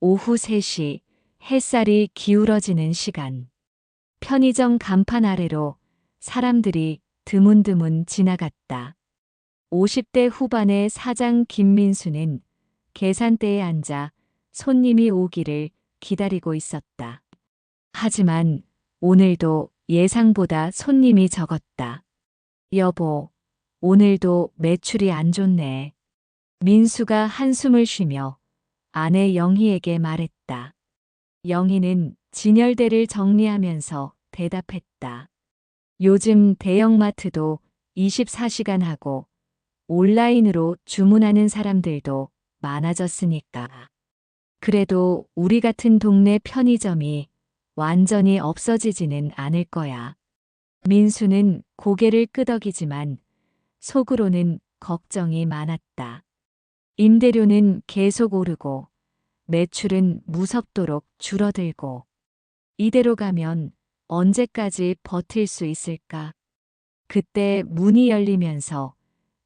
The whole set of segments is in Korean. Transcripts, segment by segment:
오후 3시 햇살이 기울어지는 시간. 편의점 간판 아래로 사람들이 드문드문 지나갔다. 50대 후반의 사장 김민수는 계산대에 앉아 손님이 오기를 기다리고 있었다. 하지만 오늘도 예상보다 손님이 적었다. 여보, 오늘도 매출이 안 좋네. 민수가 한숨을 쉬며 아내 영희에게 말했다. 영희는 진열대를 정리하면서 대답했다. 요즘 대형마트도 24시간 하고 온라인으로 주문하는 사람들도 많아졌으니까. 그래도 우리 같은 동네 편의점이 완전히 없어지지는 않을 거야. 민수는 고개를 끄덕이지만 속으로는 걱정이 많았다. 임대료는 계속 오르고 매출은 무섭도록 줄어들고 이대로 가면 언제까지 버틸 수 있을까? 그때 문이 열리면서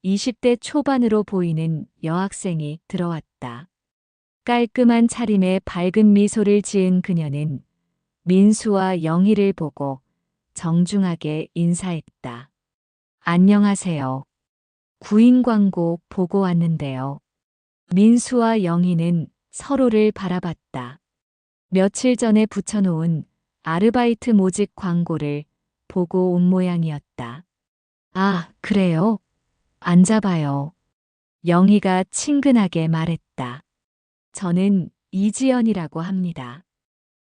20대 초반으로 보이는 여학생이 들어왔다. 깔끔한 차림에 밝은 미소를 지은 그녀는 민수와 영희를 보고 정중하게 인사했다. 안녕하세요. 구인 광고 보고 왔는데요. 민수와 영희는 서로를 바라봤다. 며칠 전에 붙여놓은 아르바이트 모집 광고를 보고 온 모양이었다. 아, 그래요? 앉아봐요. 영희가 친근하게 말했다. 저는 이지연이라고 합니다.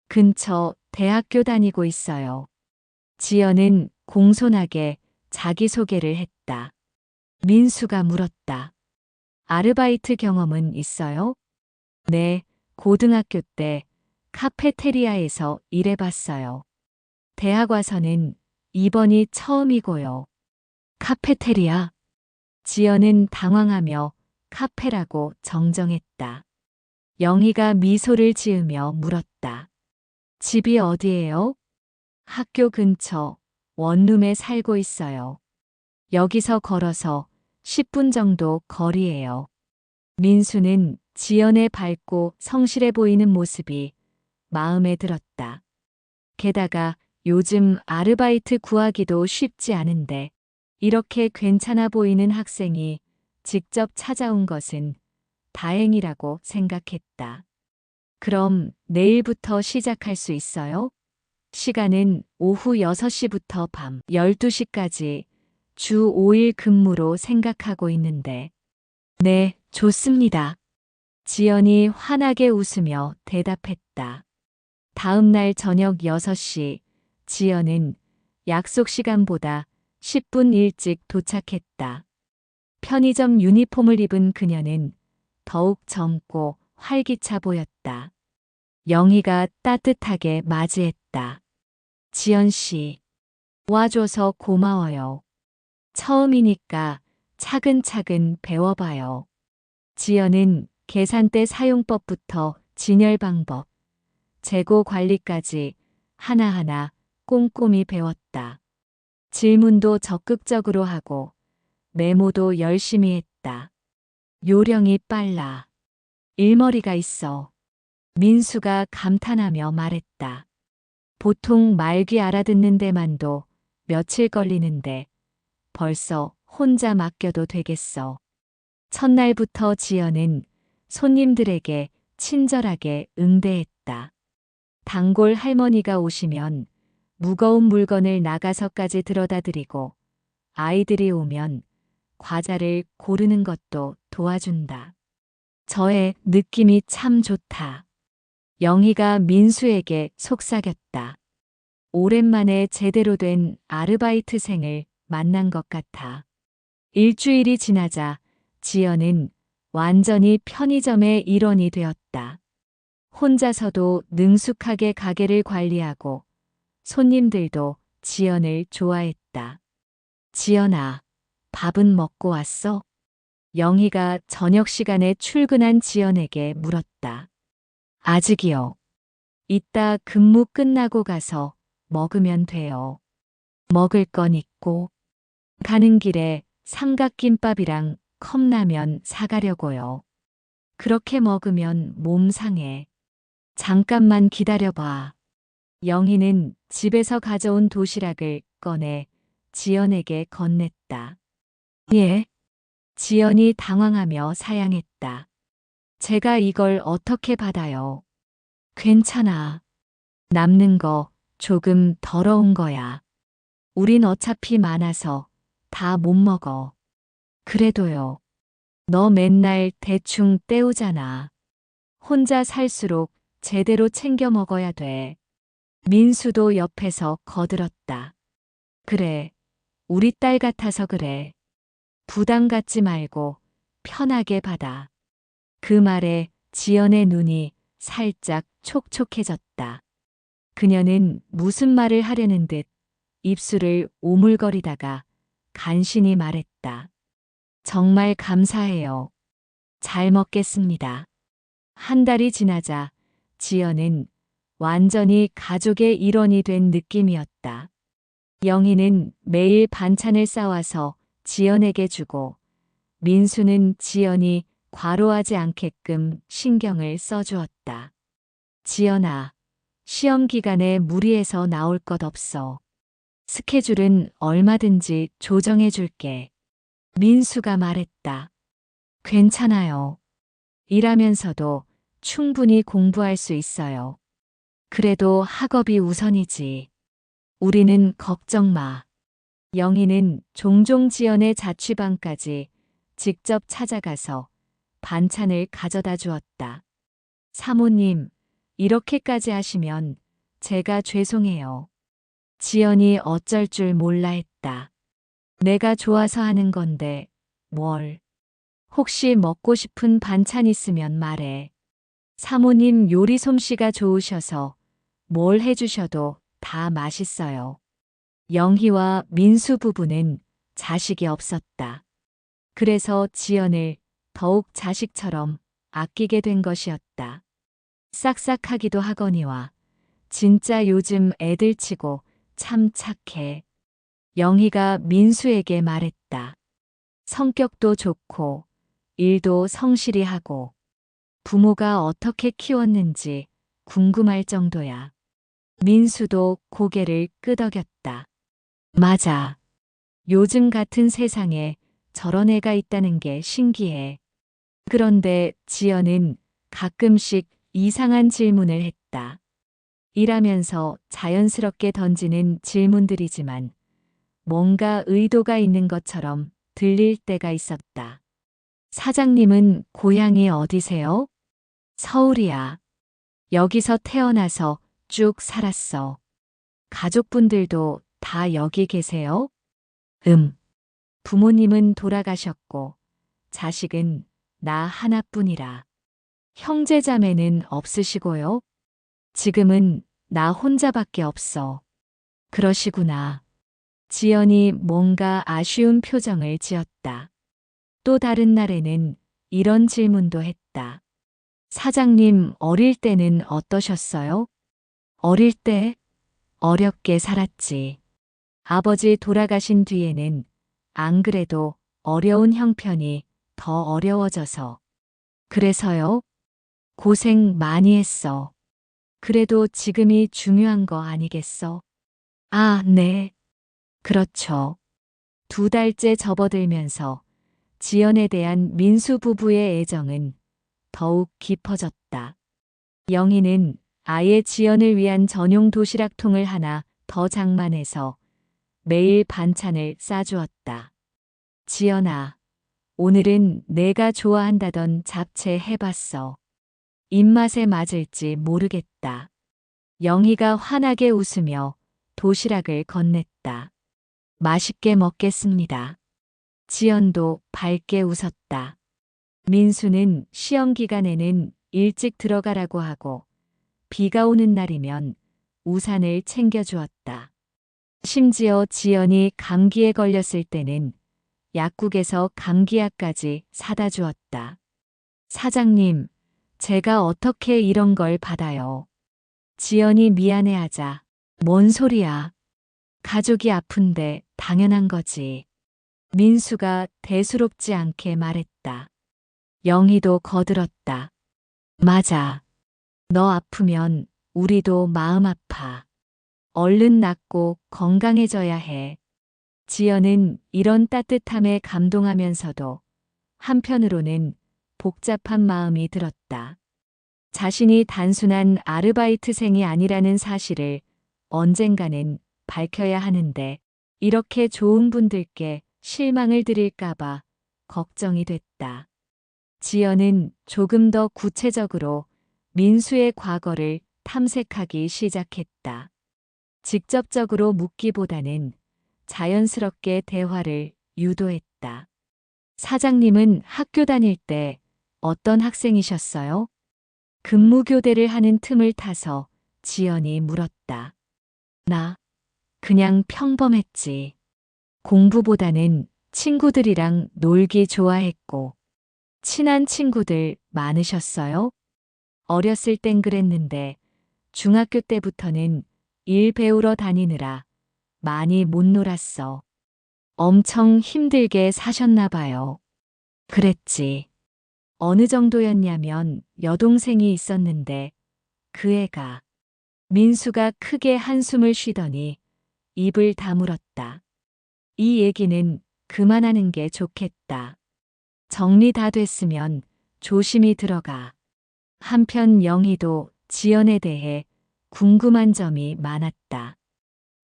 근처 대학교 다니고 있어요. 지연은 공손하게 자기소개를 했다. 민수가 물었다. 아르바이트 경험은 있어요? 네, 고등학교 때 카페테리아에서 일해봤어요. 대학 와서는 이번이 처음이고요. 카페테리아? 지연은 당황하며 카페라고 정정했다. 영희가 미소를 지으며 물었다. 집이 어디예요? 학교 근처 원룸에 살고 있어요. 여기서 걸어서 10분 정도 거리예요. 민수는 지연의 밝고 성실해 보이는 모습이 마음에 들었다. 게다가 요즘 아르바이트 구하기도 쉽지 않은데 이렇게 괜찮아 보이는 학생이 직접 찾아온 것은 다행이라고 생각했다. 그럼 내일부터 시작할 수 있어요? 시간은 오후 6시부터 밤 12시까지 주 5일 근무로 생각하고 있는데. 네, 좋습니다. 지연이 환하게 웃으며 대답했다. 다음 날 저녁 6시, 지연은 약속 시간보다 10분 일찍 도착했다. 편의점 유니폼을 입은 그녀는 더욱 젊고 활기차 보였다. 영희가 따뜻하게 맞이했다. 지연 씨, 와줘서 고마워요. 처음이니까 차근차근 배워봐요. 지연은 계산대 사용법부터 진열 방법, 재고 관리까지 하나하나 꼼꼼히 배웠다. 질문도 적극적으로 하고 메모도 열심히 했다. 요령이 빨라. 일머리가 있어. 민수가 감탄하며 말했다. 보통 말귀 알아듣는 데만도 며칠 걸리는데 벌써 혼자 맡겨도 되겠어. 첫날부터 지연은 손님들에게 친절하게 응대했다. 단골 할머니가 오시면 무거운 물건을 나가서까지 들여다 드리고 아이들이 오면 과자를 고르는 것도 도와준다. 저의 느낌이 참 좋다. 영희가 민수에게 속삭였다. 오랜만에 제대로 된 아르바이트생을 만난 것 같아. 일주일이 지나자 지연은 완전히 편의점의 일원이 되었다. 혼자서도 능숙하게 가게를 관리하고 손님들도 지연을 좋아했다. 지연아, 밥은 먹고 왔어? 영희가 저녁 시간에 출근한 지연에게 물었다. 아직이요. 이따 근무 끝나고 가서 먹으면 돼요. 먹을 건 있고 가는 길에 삼각김밥이랑 컵라면 사가려고요. 그렇게 먹으면 몸 상해. 잠깐만 기다려봐. 영희는 집에서 가져온 도시락을 꺼내 지연에게 건넸다. 예? 지연이 당황하며 사양했다. 제가 이걸 어떻게 받아요? 괜찮아. 남는 거 조금 더러운 거야. 우린 어차피 많아서 다 못 먹어. 그래도요. 너 맨날 대충 때우잖아. 혼자 살수록 제대로 챙겨 먹어야 돼. 민수도 옆에서 거들었다. 그래. 우리 딸 같아서 그래. 부담 갖지 말고 편하게 받아. 그 말에 지연의 눈이 살짝 촉촉해졌다. 그녀는 무슨 말을 하려는 듯 입술을 오물거리다가 간신히 말했다. 정말 감사해요. 잘 먹겠습니다. 한 달이 지나자 지연은 완전히 가족의 일원이 된 느낌이었다. 영희는 매일 반찬을 싸와서 지연에게 주고 민수는 지연이 과로하지 않게끔 신경을 써주었다. 지연아, 시험 기간에 무리해서 나올 것 없어. 스케줄은 얼마든지 조정해 줄게. 민수가 말했다. 괜찮아요. 일하면서도 충분히 공부할 수 있어요. 그래도 학업이 우선이지. 우리는 걱정 마. 영희는 종종 지연의 자취방까지 직접 찾아가서 반찬을 가져다 주었다. 사모님, 이렇게까지 하시면 제가 죄송해요. 지연이 어쩔 줄 몰라 했다. 내가 좋아서 하는 건데, 뭘. 혹시 먹고 싶은 반찬 있으면 말해. 사모님 요리 솜씨가 좋으셔서 뭘 해주셔도 다 맛있어요. 영희와 민수 부부는 자식이 없었다. 그래서 지연을 더욱 자식처럼 아끼게 된 것이었다. 싹싹하기도 하거니와 진짜 요즘 애들 치고 참 착해. 영희가 민수에게 말했다. 성격도 좋고 일도 성실히 하고 부모가 어떻게 키웠는지 궁금할 정도야. 민수도 고개를 끄덕였다. 맞아. 요즘 같은 세상에 저런 애가 있다는 게 신기해. 그런데 지연은 가끔씩 이상한 질문을 했다. 일하면서 자연스럽게 던지는 질문들이지만 뭔가 의도가 있는 것처럼 들릴 때가 있었다. 사장님은 고향이 어디세요? 서울이야. 여기서 태어나서 쭉 살았어. 가족분들도 다 여기 계세요? 부모님은 돌아가셨고 자식은 나 하나뿐이라. 형제자매는 없으시고요? 지금은 나 혼자밖에 없어. 그러시구나. 지연이 뭔가 아쉬운 표정을 지었다. 또 다른 날에는 이런 질문도 했다. 사장님 어릴 때는 어떠셨어요? 어릴 때? 어렵게 살았지. 아버지 돌아가신 뒤에는 안 그래도 어려운 형편이 더 어려워져서. 그래서요? 고생 많이 했어. 그래도 지금이 중요한 거 아니겠어? 아, 네. 그렇죠. 2달째 접어들면서 지연에 대한 민수 부부의 애정은 더욱 깊어졌다. 영희는 아예 지연을 위한 전용 도시락통을 하나 더 장만해서 매일 반찬을 싸주었다. 지연아, 오늘은 내가 좋아한다던 잡채 해봤어. 입맛에 맞을지 모르겠다. 영희가 환하게 웃으며 도시락을 건넸다. 맛있게 먹겠습니다. 지연도 밝게 웃었다. 민수는 시험 기간에는 일찍 들어가라고 하고 비가 오는 날이면 우산을 챙겨주었다. 심지어 지연이 감기에 걸렸을 때는 약국에서 감기약까지 사다 주었다. 사장님, 제가 어떻게 이런 걸 받아요? 지연이 미안해하자. 뭔 소리야. 가족이 아픈데 당연한 거지. 민수가 대수롭지 않게 말했다. 영희도 거들었다. 맞아. 너 아프면 우리도 마음 아파. 얼른 낫고 건강해져야 해. 지연은 이런 따뜻함에 감동하면서도 한편으로는 복잡한 마음이 들었다. 자신이 단순한 아르바이트생이 아니라는 사실을 언젠가는 밝혀야 하는데 이렇게 좋은 분들께 실망을 드릴까봐 걱정이 됐다. 지연은 조금 더 구체적으로 민수의 과거를 탐색하기 시작했다. 직접적으로 묻기보다는 자연스럽게 대화를 유도했다. 사장님은 학교 다닐 때 어떤 학생이셨어요? 근무교대를 하는 틈을 타서 지연이 물었다. 나 그냥 평범했지. 공부보다는 친구들이랑 놀기 좋아했고, 친한 친구들 많으셨어요? 어렸을 땐 그랬는데, 중학교 때부터는 일 배우러 다니느라 많이 못 놀았어. 엄청 힘들게 사셨나 봐요. 그랬지. 어느 정도였냐면 여동생이 있었는데 그 애가 민수가 크게 한숨을 쉬더니 입을 다물었다. 이 얘기는 그만하는 게 좋겠다. 정리 다 됐으면 조심히 들어가. 한편 영희도 지연에 대해 궁금한 점이 많았다.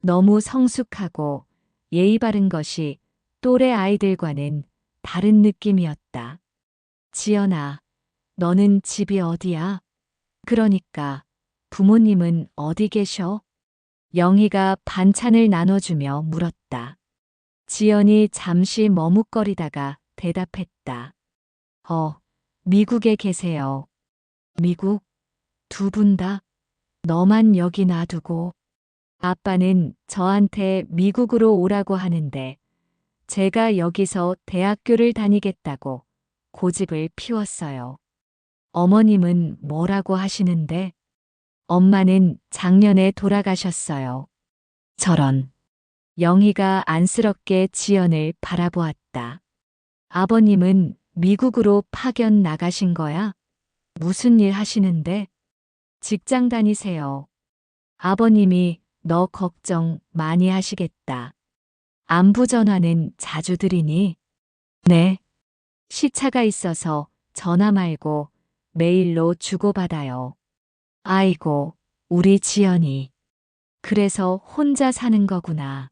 너무 성숙하고 예의 바른 것이 또래 아이들과는 다른 느낌이었다. 지연아, 너는 집이 어디야? 그러니까 부모님은 어디 계셔? 영희가 반찬을 나눠주며 물었다. 지연이 잠시 머뭇거리다가 대답했다. 미국에 계세요. 미국? 두 분 다? 너만 여기 놔두고. 아빠는 저한테 미국으로 오라고 하는데 제가 여기서 대학교를 다니겠다고 고집을 피웠어요. 어머님은 뭐라고 하시는데? 엄마는 작년에 돌아가셨어요. 저런. 영희가 안쓰럽게 지연을 바라보았다. 아버님은 미국으로 파견 나가신 거야? 무슨 일 하시는데? 직장 다니세요. 아버님이 너 걱정 많이 하시겠다. 안부 전화는 자주 드리니? 네. 시차가 있어서 전화 말고 메일로 주고받아요. 아이고, 우리 지연이. 그래서 혼자 사는 거구나.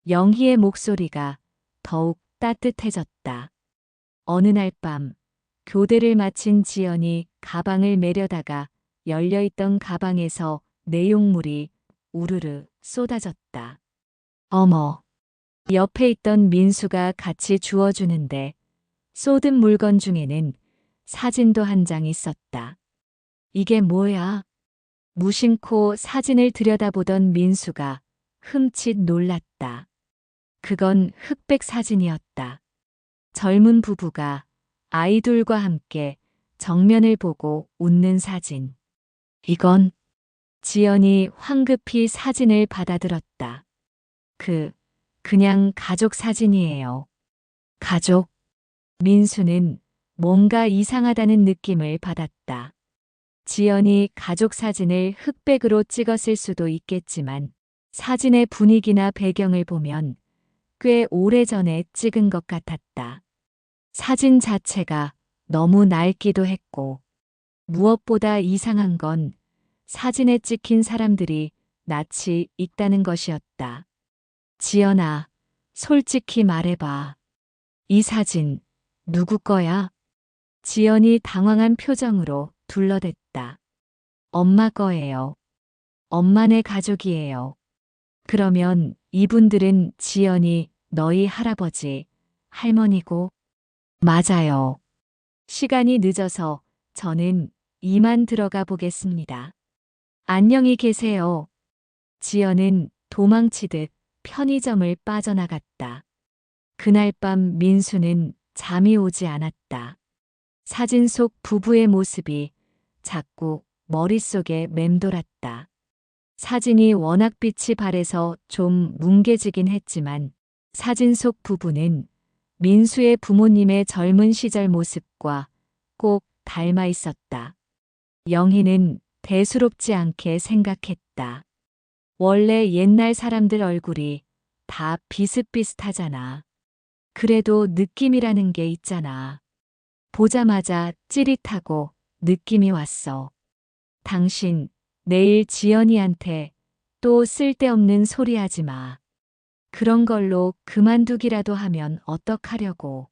영희의 목소리가 더욱 따뜻해졌다. 어느 날 밤, 교대를 마친 지연이 가방을 매려다가 열려있던 가방에서 내용물이 우르르 쏟아졌다. 어머, 옆에 있던 민수가 같이 주워주는데 쏟은 물건 중에는 사진도 한 장 있었다. 이게 뭐야? 무심코 사진을 들여다보던 민수가 흠칫 놀랐다. 그건 흑백 사진이었다. 젊은 부부가 아이들과 함께 정면을 보고 웃는 사진. 이건 지연이 황급히 사진을 받아들었다. 그냥 가족 사진이에요. 가족? 민수는 뭔가 이상하다는 느낌을 받았다. 지연이 가족 사진을 흑백으로 찍었을 수도 있겠지만 사진의 분위기나 배경을 보면 꽤 오래전에 찍은 것 같았다. 사진 자체가 너무 낡기도 했고 무엇보다 이상한 건 사진에 찍힌 사람들이 낯이 익다는 것이었다. 지연아, 솔직히 말해봐. 이 사진 누구 거야? 지연이 당황한 표정으로 둘러댔다. 엄마 거예요. 엄마네 가족이에요. 그러면 이분들은 지연이 너희 할아버지, 할머니고? 맞아요. 시간이 늦어서 저는 이만 들어가 보겠습니다. 안녕히 계세요. 지연은 도망치듯 편의점을 빠져나갔다. 그날 밤 민수는 잠이 오지 않았다. 사진 속 부부의 모습이 자꾸 머릿속에 맴돌았다. 사진이 워낙 빛이 발해서 좀 뭉개지긴 했지만 사진 속 부부는 민수의 부모님의 젊은 시절 모습과 꼭 닮아 있었다. 영희는 대수롭지 않게 생각했다. 원래 옛날 사람들 얼굴이 다 비슷비슷하잖아. 그래도 느낌이라는 게 있잖아. 보자마자 찌릿하고 느낌이 왔어. 당신 내일 지연이한테 또 쓸데없는 소리 하지 마. 그런 걸로 그만두기라도 하면 어떡하려고.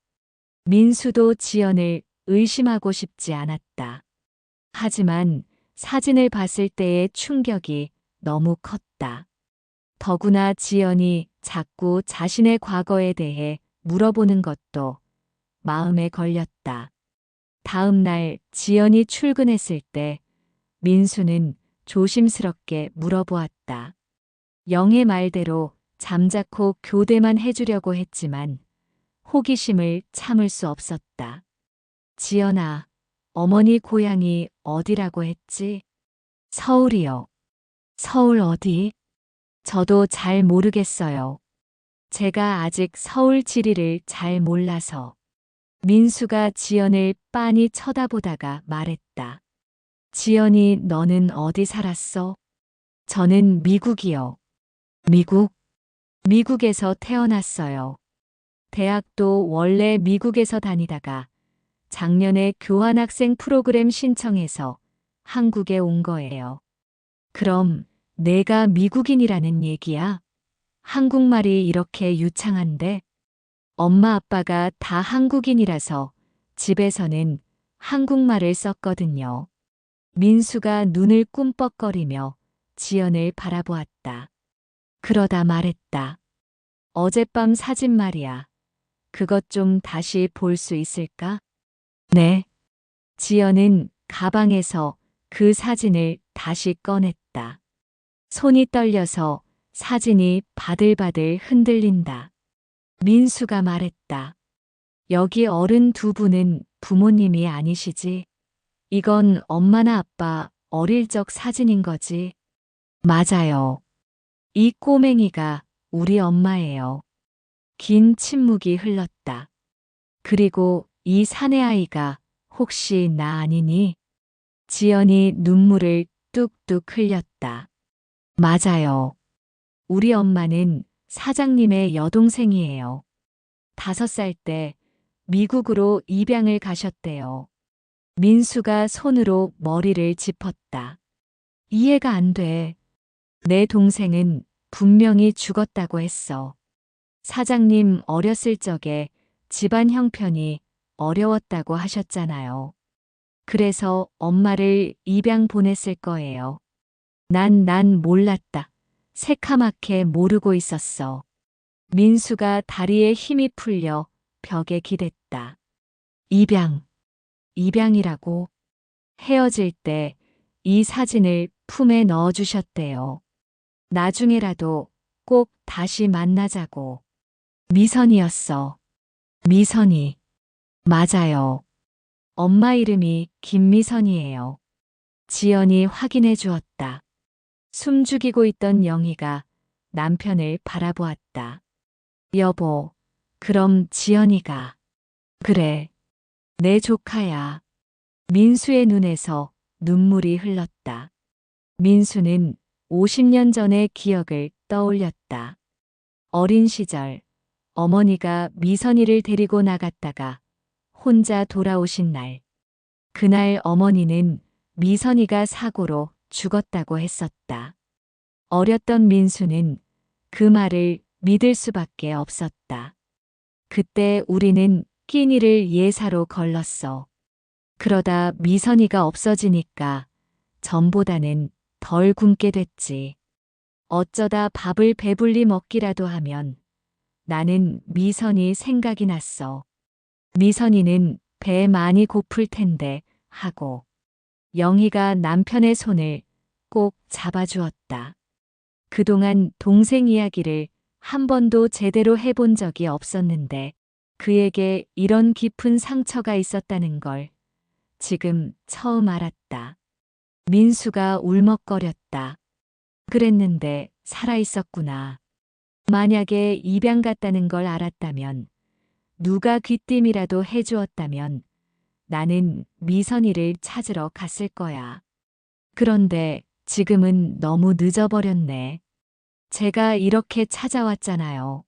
민수도 지연을 의심하고 싶지 않았다. 하지만 사진을 봤을 때의 충격이 너무 컸다. 더구나 지연이 자꾸 자신의 과거에 대해 물어보는 것도 마음에 걸렸다. 다음 날 지연이 출근했을 때 민수는 조심스럽게 물어보았다. 영의 말대로 잠자코 교대만 해주려고 했지만 호기심을 참을 수 없었다. 지연아, 어머니 고향이 어디라고 했지? 서울이요. 서울 어디? 저도 잘 모르겠어요. 제가 아직 서울 지리를 잘 몰라서. 민수가 지연을 빤히 쳐다보다가 말했다. 지연이 너는 어디 살았어? 저는 미국이요. 미국? 미국에서 태어났어요. 대학도 원래 미국에서 다니다가 작년에 교환학생 프로그램 신청해서 한국에 온 거예요. 그럼 내가 미국인이라는 얘기야? 한국말이 이렇게 유창한데? 엄마 아빠가 다 한국인이라서 집에서는 한국말을 썼거든요. 민수가 눈을 꿈뻑거리며 지연을 바라보았다. 그러다 말했다. 어젯밤 사진 말이야. 그것 좀 다시 볼 수 있을까? 네. 지연은 가방에서 그 사진을 다시 꺼냈다. 손이 떨려서 사진이 바들바들 흔들린다. 민수가 말했다. 여기 어른 두 분은 부모님이 아니시지? 이건 엄마나 아빠 어릴 적 사진인 거지? 맞아요. 이 꼬맹이가 우리 엄마예요. 긴 침묵이 흘렀다. 그리고 이 사내아이가 혹시 나 아니니? 지연이 눈물을 뚝뚝 흘렸다. 맞아요. 우리 엄마는 사장님의 여동생이에요. 5살 때 미국으로 입양을 가셨대요. 민수가 손으로 머리를 짚었다. 이해가 안 돼. 내 동생은 분명히 죽었다고 했어. 사장님 어렸을 적에 집안 형편이 어려웠다고 하셨잖아요. 그래서 엄마를 입양 보냈을 거예요. 난 몰랐다. 새카맣게 모르고 있었어. 민수가 다리에 힘이 풀려 벽에 기댔다. 입양이라고? 헤어질 때 이 사진을 품에 넣어주셨대요. 나중에라도 꼭 다시 만나자고. 미선이었어. 미선이. 맞아요. 엄마 이름이 김미선이에요. 지연이 확인해 주었다. 숨죽이고 있던 영희가 남편을 바라보았다. 여보, 그럼 지연이가. 그래, 내 조카야. 민수의 눈에서 눈물이 흘렀다. 민수는 50년 전의 기억을 떠올렸다. 어린 시절 어머니가 미선이를 데리고 나갔다가 혼자 돌아오신 날. 그날 어머니는 미선이가 사고로 죽었다고 했었다. 어렸던 민수는 그 말을 믿을 수밖에 없었다. 그때 우리는 끼니를 예사로 걸렀어. 그러다 미선이가 없어지니까 전보다는 덜 굶게 됐지. 어쩌다 밥을 배불리 먹기라도 하면 나는 미선이 생각이 났어. 미선이는 배 많이 고플 텐데 하고 영희가 남편의 손을 꼭 잡아주었다. 그동안 동생 이야기를 한 번도 제대로 해본 적이 없었는데 그에게 이런 깊은 상처가 있었다는 걸 지금 처음 알았다. 민수가 울먹거렸다. 그랬는데 살아있었구나. 만약에 입양 갔다는 걸 알았다면, 누가 귀띔이라도 해주었다면 나는 미선이를 찾으러 갔을 거야. 그런데 지금은 너무 늦어버렸네. 제가 이렇게 찾아왔잖아요.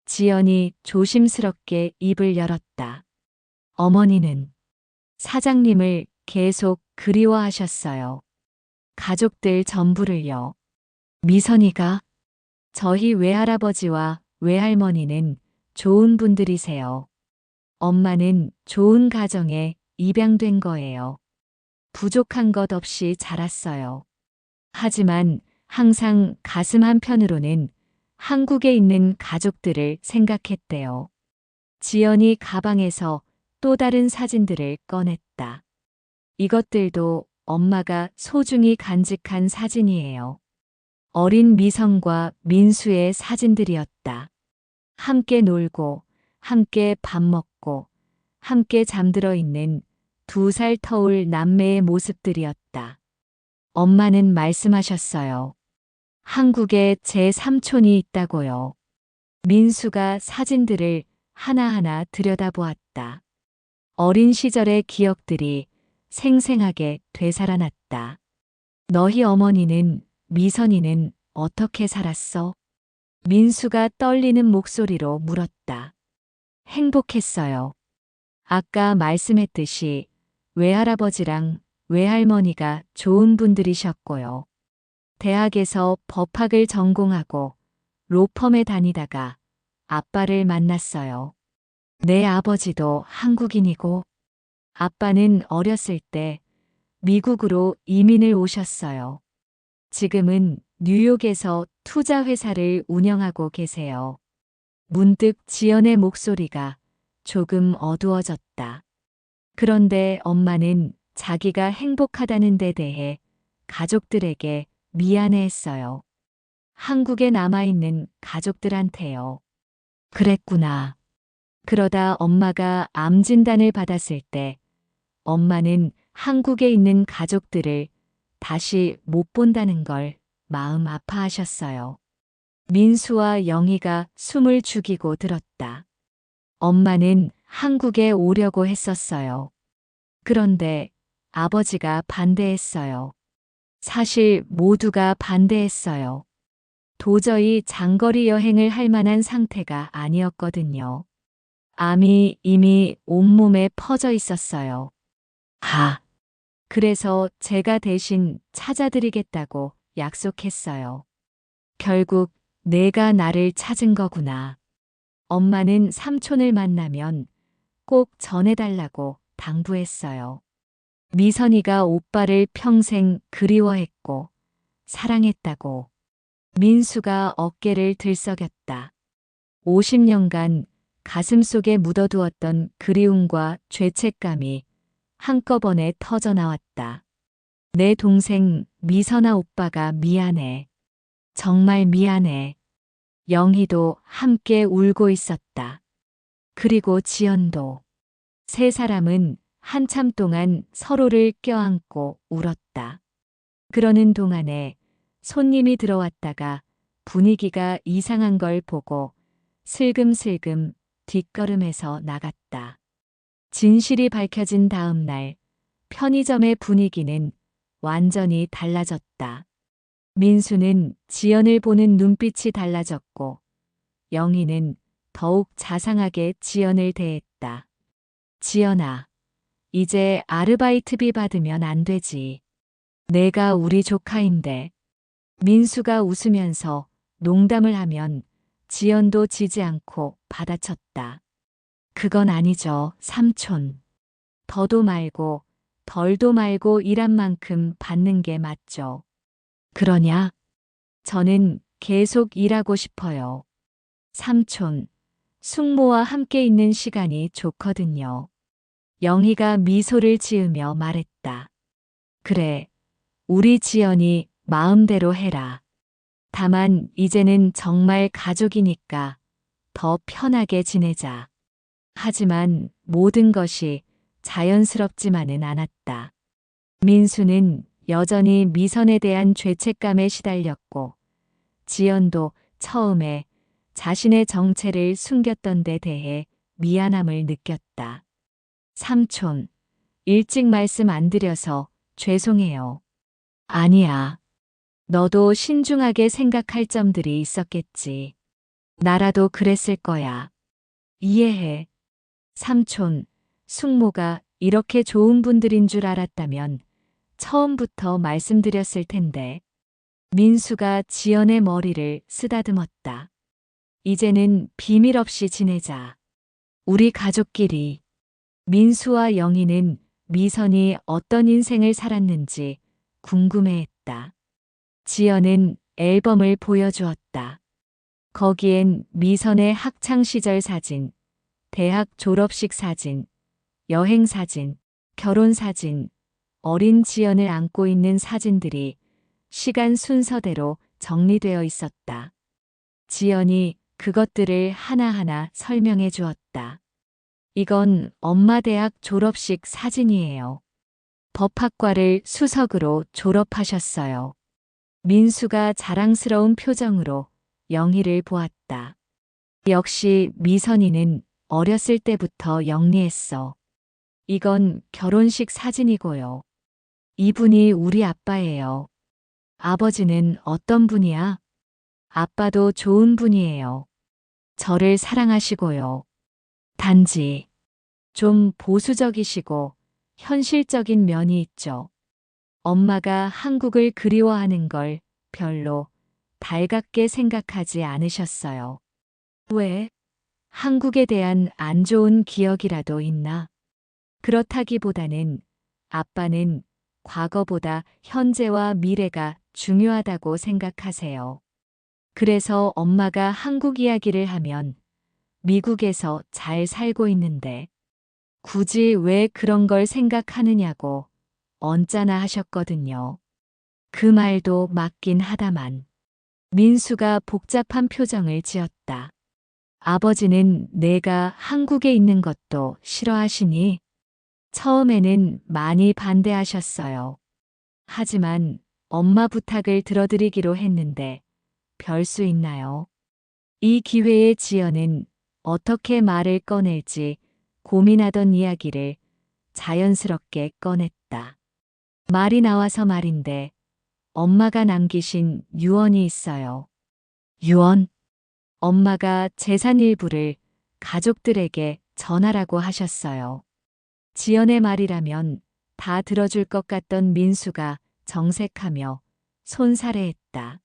지연이 조심스럽게 입을 열었다. 어머니는 사장님을 계속 그리워하셨어요. 가족들 전부를요. 미선이가 저희 외할아버지와 외할머니는 좋은 분들이세요. 엄마는 좋은 가정에 입양된 거예요. 부족한 것 없이 자랐어요. 하지만 항상 가슴 한편으로는 한국에 있는 가족들을 생각했대요. 지연이 가방에서 또 다른 사진들을 꺼냈다. 이것들도 엄마가 소중히 간직한 사진이에요. 어린 미성과 민수의 사진들이었다. 함께 놀고, 함께 밥 먹고, 함께 잠들어 있는 2살 터울 남매의 모습들이었다. 엄마는 말씀하셨어요. 한국에 제 삼촌이 있다고요. 민수가 사진들을 하나하나 들여다보았다. 어린 시절의 기억들이 생생하게 되살아났다. 너희 어머니는, 미선이는 어떻게 살았어? 민수가 떨리는 목소리로 물었다. 행복했어요. 아까 말씀했듯이 외할아버지랑 외할머니가 좋은 분들이셨고요. 대학에서 법학을 전공하고 로펌에 다니다가 아빠를 만났어요. 내 아버지도 한국인이고 아빠는 어렸을 때 미국으로 이민을 오셨어요. 지금은 뉴욕에서 투자회사를 운영하고 계세요. 문득 지연의 목소리가 조금 어두워졌다. 그런데 엄마는 자기가 행복하다는 데 대해 가족들에게 미안해했어요. 한국에 남아있는 가족들한테요. 그랬구나. 그러다 엄마가 암 진단을 받았을 때 엄마는 한국에 있는 가족들을 다시 못 본다는 걸 마음 아파하셨어요. 민수와 영희가 숨을 죽이고 들었다. 엄마는 한국에 오려고 했었어요. 그런데 아버지가 반대했어요. 사실 모두가 반대했어요. 도저히 장거리 여행을 할 만한 상태가 아니었거든요. 암이 이미 온몸에 퍼져 있었어요. 그래서 제가 대신 찾아드리겠다고 약속했어요. 결국 내가 나를 찾은 거구나. 엄마는 삼촌을 만나면 꼭 전해달라고 당부했어요. 미선이가 오빠를 평생 그리워했고 사랑했다고. 민수가 어깨를 들썩였다. 50년간 가슴속에 묻어두었던 그리움과 죄책감이 한꺼번에 터져나왔다. 내 동생 미선아 오빠가 미안해. 정말 미안해. 영희도 함께 울고 있었다. 그리고 지연도. 세 사람은 한참 동안 서로를 껴안고 울었다. 그러는 동안에 손님이 들어왔다가 분위기가 이상한 걸 보고 슬금슬금 뒷걸음해서 나갔다. 진실이 밝혀진 다음 날 편의점의 분위기는 완전히 달라졌다. 민수는 지연을 보는 눈빛이 달라졌고 영희는 더욱 자상하게 지연을 대했다. 지연아, 이제 아르바이트비 받으면 안 되지. 내가 우리 조카인데. 민수가 웃으면서 농담을 하면 지연도 지지 않고 받아쳤다. 그건 아니죠, 삼촌. 더도 말고 덜도 말고 일한 만큼 받는 게 맞죠. 그러냐? 저는 계속 일하고 싶어요. 삼촌, 숙모와 함께 있는 시간이 좋거든요. 영희가 미소를 지으며 말했다. 그래, 우리 지연이 마음대로 해라. 다만 이제는 정말 가족이니까 더 편하게 지내자. 하지만 모든 것이 자연스럽지만은 않았다. 민수는 여전히 미선에 대한 죄책감에 시달렸고 지연도 처음에 자신의 정체를 숨겼던 데 대해 미안함을 느꼈다. 삼촌, 일찍 말씀 안 드려서 죄송해요. 아니야. 너도 신중하게 생각할 점들이 있었겠지. 나라도 그랬을 거야. 이해해. 삼촌, 숙모가 이렇게 좋은 분들인 줄 알았다면 처음부터 말씀드렸을 텐데. 민수가 지연의 머리를 쓰다듬었다. 이제는 비밀 없이 지내자. 우리 가족끼리. 민수와 영희는 미선이 어떤 인생을 살았는지 궁금해했다. 지연은 앨범을 보여주었다. 거기엔 미선의 학창시절 사진, 대학 졸업식 사진, 여행 사진, 결혼 사진, 어린 지연을 안고 있는 사진들이 시간 순서대로 정리되어 있었다. 지연이 그것들을 하나하나 설명해 주었다. 이건 엄마 대학 졸업식 사진이에요. 법학과를 수석으로 졸업하셨어요. 민수가 자랑스러운 표정으로 영희를 보았다. 역시 미선이는 어렸을 때부터 영리했어. 이건 결혼식 사진이고요. 이분이 우리 아빠예요. 아버지는 어떤 분이야? 아빠도 좋은 분이에요. 저를 사랑하시고요. 단지 좀 보수적이시고 현실적인 면이 있죠. 엄마가 한국을 그리워하는 걸 별로 달갑게 생각하지 않으셨어요. 왜? 한국에 대한 안 좋은 기억이라도 있나? 그렇다기보다는 아빠는 과거보다 현재와 미래가 중요하다고 생각하세요. 그래서 엄마가 한국 이야기를 하면 미국에서 잘 살고 있는데 굳이 왜 그런 걸 생각하느냐고 언짢아 하셨거든요. 그 말도 맞긴 하다만 민수가 복잡한 표정을 지었다. 아버지는 내가 한국에 있는 것도 싫어하시니? 처음에는 많이 반대하셨어요. 하지만 엄마 부탁을 들어드리기로 했는데 별 수 있나요? 이 기회에 지연은 어떻게 말을 꺼낼지 고민하던 이야기를 자연스럽게 꺼냈다. 말이 나와서 말인데 엄마가 남기신 유언이 있어요. 유언? 엄마가 재산 일부를 가족들에게 전하라고 하셨어요. 지연의 말이라면 다 들어줄 것 같던 민수가 정색하며 손사래했다.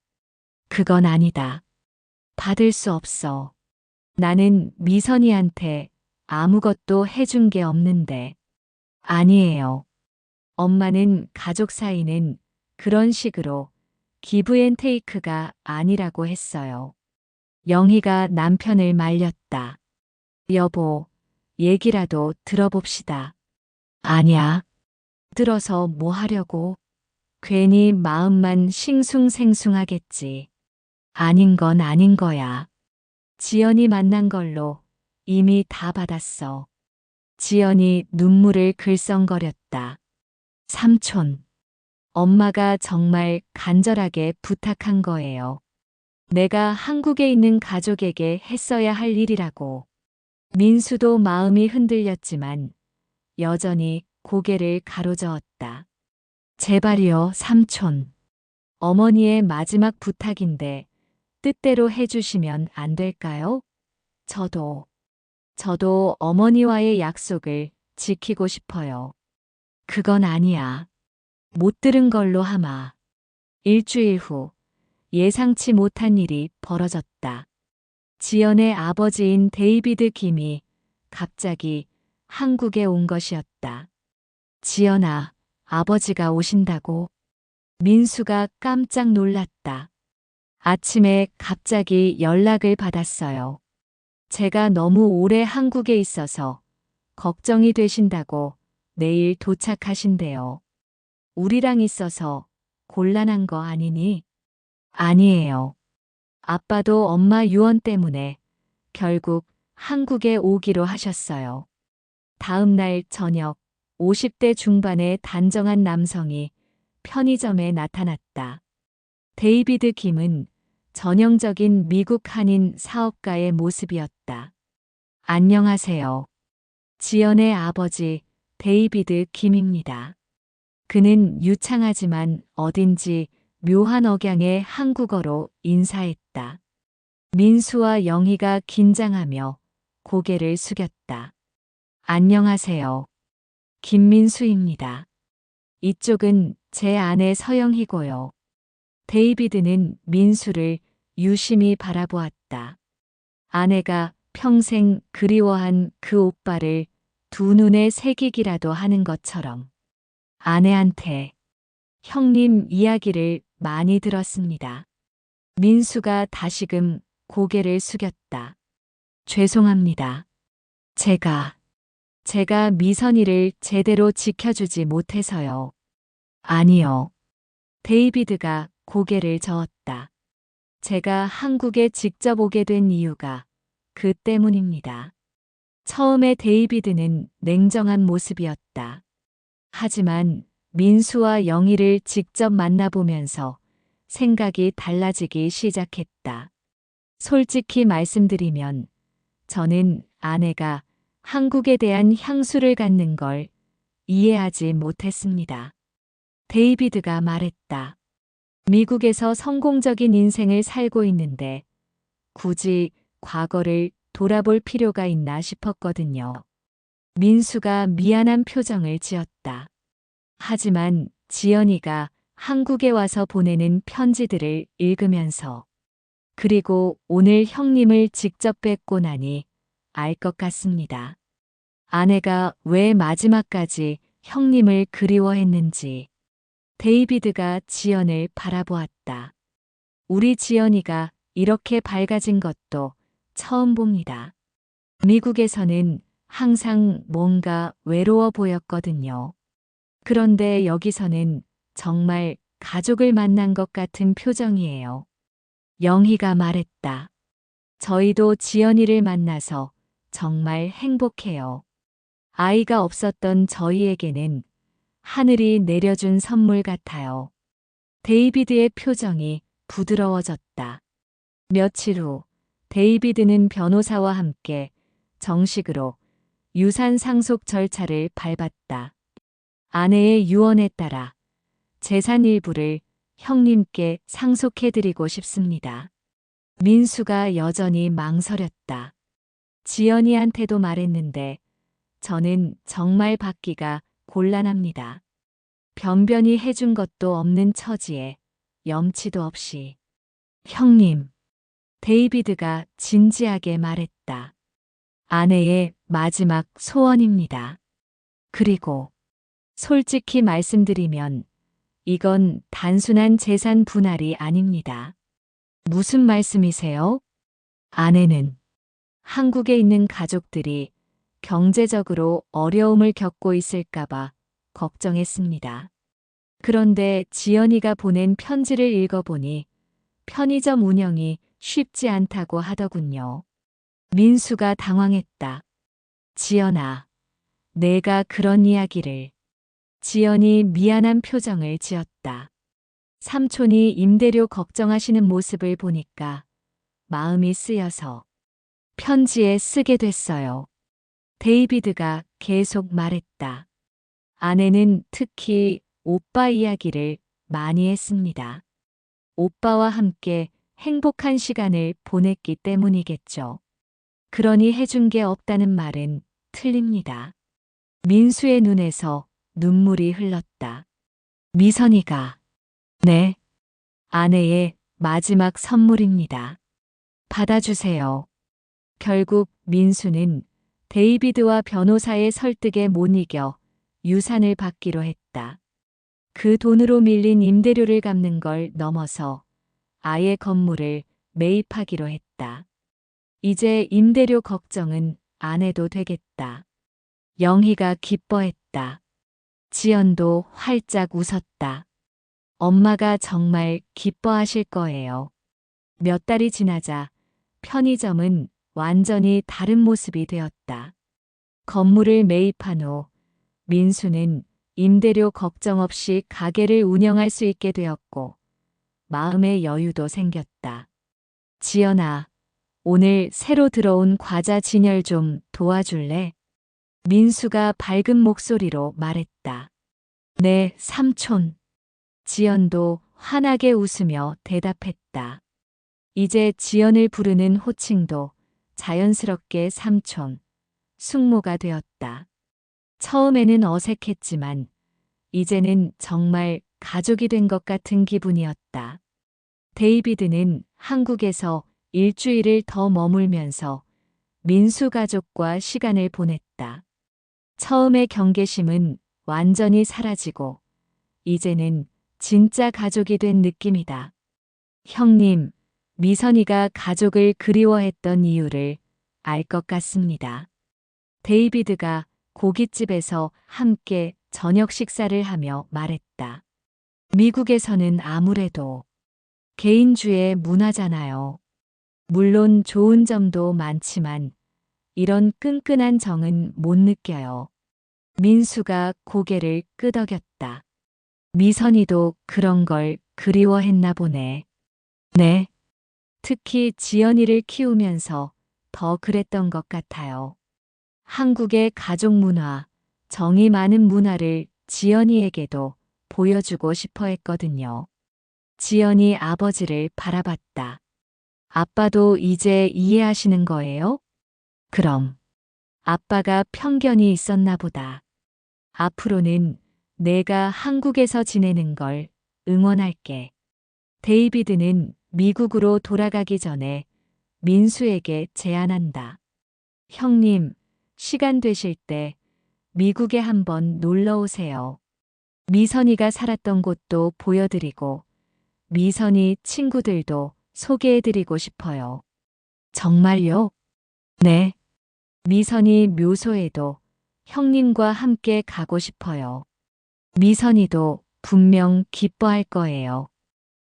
그건 아니다. 받을 수 없어. 나는 미선이한테 아무것도 해준 게 없는데. 아니에요. 엄마는 가족 사이는 그런 식으로 기브앤테이크가 아니라고 했어요. 영희가 남편을 말렸다. 여보, 얘기라도 들어봅시다. 아니야. 들어서 뭐 하려고? 괜히 마음만 싱숭생숭하겠지. 아닌 건 아닌 거야. 지연이 만난 걸로 이미 다 받았어. 지연이 눈물을 글썽거렸다. 삼촌, 엄마가 정말 간절하게 부탁한 거예요. 내가 한국에 있는 가족에게 했어야 할 일이라고. 민수도 마음이 흔들렸지만 여전히 고개를 가로저었다. 제발요, 삼촌. 어머니의 마지막 부탁인데 뜻대로 해주시면 안 될까요? 저도 어머니와의 약속을 지키고 싶어요. 그건 아니야. 못 들은 걸로 하마. 일주일 후 예상치 못한 일이 벌어졌다. 지연의 아버지인 데이비드 김이 갑자기 한국에 온 것이었다. 지연아, 아버지가 오신다고? 민수가 깜짝 놀랐다. 아침에 갑자기 연락을 받았어요. 제가 너무 오래 한국에 있어서 걱정이 되신다고 내일 도착하신대요. 우리랑 있어서 곤란한 거 아니니? 아니에요. 아빠도 엄마 유언 때문에 결국 한국에 오기로 하셨어요. 다음 날 저녁 50대 중반의 단정한 남성이 편의점에 나타났다. 데이비드 김은 전형적인 미국 한인 사업가의 모습이었다. 안녕하세요. 지연의 아버지 데이비드 김입니다. 그는 유창하지만 어딘지 묘한 억양의 한국어로 인사했다. 민수와 영희가 긴장하며 고개를 숙였다. 안녕하세요. 김민수입니다. 이쪽은 제 아내 서영희고요. 데이비드는 민수를 유심히 바라보았다. 아내가 평생 그리워한 그 오빠를 두 눈에 새기기라도 하는 것처럼. 아내한테 형님 이야기를 많이 들었습니다. 민수가 다시금 고개를 숙였다. 죄송합니다. 제가 미선이를 제대로 지켜주지 못해서요. 아니요. 데이비드가 고개를 저었다. 제가 한국에 직접 오게 된 이유가 그 때문입니다. 처음에 데이비드는 냉정한 모습이었다. 하지만 민수와 영희를 직접 만나보면서 생각이 달라지기 시작했다. 솔직히 말씀드리면 저는 아내가 한국에 대한 향수를 갖는 걸 이해하지 못했습니다. 데이비드가 말했다. 미국에서 성공적인 인생을 살고 있는데 굳이 과거를 돌아볼 필요가 있나 싶었거든요. 민수가 미안한 표정을 지었다. 하지만 지연이가 한국에 와서 보내는 편지들을 읽으면서 그리고 오늘 형님을 직접 뵙고 나니 알 것 같습니다. 아내가 왜 마지막까지 형님을 그리워했는지. 데이비드가 지연을 바라보았다. 우리 지연이가 이렇게 밝아진 것도 처음 봅니다. 미국에서는 항상 뭔가 외로워 보였거든요. 그런데 여기서는 정말 가족을 만난 것 같은 표정이에요. 영희가 말했다. 저희도 지연이를 만나서 정말 행복해요. 아이가 없었던 저희에게는 하늘이 내려준 선물 같아요. 데이비드의 표정이 부드러워졌다. 며칠 후 데이비드는 변호사와 함께 정식으로 유산 상속 절차를 밟았다. 아내의 유언에 따라 재산 일부를 형님께 상속해드리고 싶습니다. 민수가 여전히 망설였다. 지연이한테도 말했는데 저는 정말 받기가 곤란합니다. 변변히 해준 것도 없는 처지에 염치도 없이. 형님, 데이비드가 진지하게 말했다. 아내의 마지막 소원입니다. 그리고 솔직히 말씀드리면 이건 단순한 재산 분할이 아닙니다. 무슨 말씀이세요? 아내는 한국에 있는 가족들이 경제적으로 어려움을 겪고 있을까봐 걱정했습니다. 그런데 지연이가 보낸 편지를 읽어보니 편의점 운영이 쉽지 않다고 하더군요. 민수가 당황했다. 지연아, 내가 그런 이야기를. 지연이 미안한 표정을 지었다. 삼촌이 임대료 걱정하시는 모습을 보니까 마음이 쓰여서 편지에 쓰게 됐어요. 데이비드가 계속 말했다. 아내는 특히 오빠 이야기를 많이 했습니다. 오빠와 함께 행복한 시간을 보냈기 때문이겠죠. 그러니 해준 게 없다는 말은 틀립니다. 민수의 눈에서 눈물이 흘렀다. 미선이가 네, 아내의 마지막 선물입니다. 받아주세요. 결국 민수는 데이비드와 변호사의 설득에 못 이겨 유산을 받기로 했다. 그 돈으로 밀린 임대료를 갚는 걸 넘어서 아예 건물을 매입하기로 했다. 이제 임대료 걱정은 안 해도 되겠다. 영희가 기뻐했다. 지연도 활짝 웃었다. 엄마가 정말 기뻐하실 거예요. 몇 달이 지나자 편의점은 완전히 다른 모습이 되었다. 건물을 매입한 후 민수는 임대료 걱정 없이 가게를 운영할 수 있게 되었고 마음의 여유도 생겼다. 지연아, 오늘 새로 들어온 과자 진열 좀 도와줄래? 민수가 밝은 목소리로 말했다. 네, 삼촌. 지연도 환하게 웃으며 대답했다. 이제 지연을 부르는 호칭도 자연스럽게 삼촌, 숙모가 되었다. 처음에는 어색했지만 이제는 정말 가족이 된 것 같은 기분이었다. 데이비드는 한국에서 일주일을 더 머물면서 민수 가족과 시간을 보냈다. 처음의 경계심은 완전히 사라지고 이제는 진짜 가족이 된 느낌이다. 형님, 미선이가 가족을 그리워했던 이유를 알 것 같습니다. 데이비드가 고깃집에서 함께 저녁 식사를 하며 말했다. 미국에서는 아무래도 개인주의 문화잖아요. 물론 좋은 점도 많지만 이런 끈끈한 정은 못 느껴요. 민수가 고개를 끄덕였다. 미선이도 그런 걸 그리워했나 보네. 네. 특히 지연이를 키우면서 더 그랬던 것 같아요. 한국의 가족 문화, 정이 많은 문화를 지연이에게도 보여주고 싶어 했거든요. 지연이 아버지를 바라봤다. 아빠도 이제 이해하시는 거예요? 그럼. 아빠가 편견이 있었나 보다. 앞으로는 내가 한국에서 지내는 걸 응원할게. 데이비드는 미국으로 돌아가기 전에 민수에게 제안한다. 형님, 시간 되실 때 미국에 한번 놀러 오세요. 미선이가 살았던 곳도 보여드리고 미선이 친구들도 소개해드리고 싶어요. 정말요? 네. 미선이 묘소에도 형님과 함께 가고 싶어요. 미선이도 분명 기뻐할 거예요.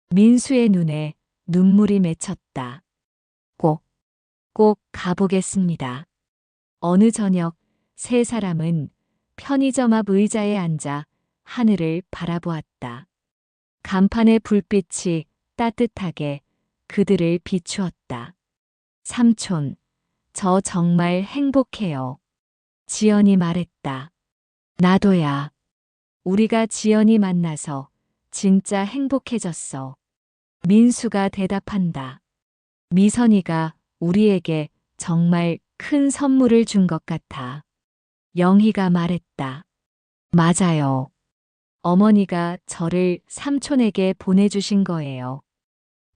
민수의 눈에 눈물이 맺혔다. 꼭 가보겠습니다. 어느 저녁 세 사람은 편의점 앞 의자에 앉아 하늘을 바라보았다. 간판의 불빛이 따뜻하게 그들을 비추었다. 삼촌, 저 정말 행복해요. 지연이 말했다. 나도야. 우리가 지연이 만나서 진짜 행복해졌어. 민수가 대답한다. 미선이가 우리에게 정말 큰 선물을 준 것 같아. 영희가 말했다. 맞아요. 어머니가 저를 삼촌에게 보내주신 거예요.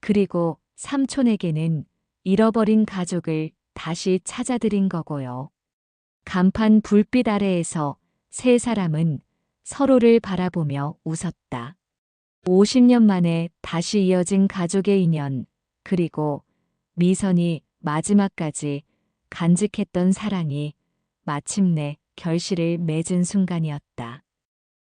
그리고 삼촌에게는 잃어버린 가족을 다시 찾아드린 거고요. 간판 불빛 아래에서 세 사람은 서로를 바라보며 웃었다. 50년 만에 다시 이어진 가족의 인연, 그리고 미선이 마지막까지 간직했던 사랑이 마침내 결실을 맺은 순간이었다.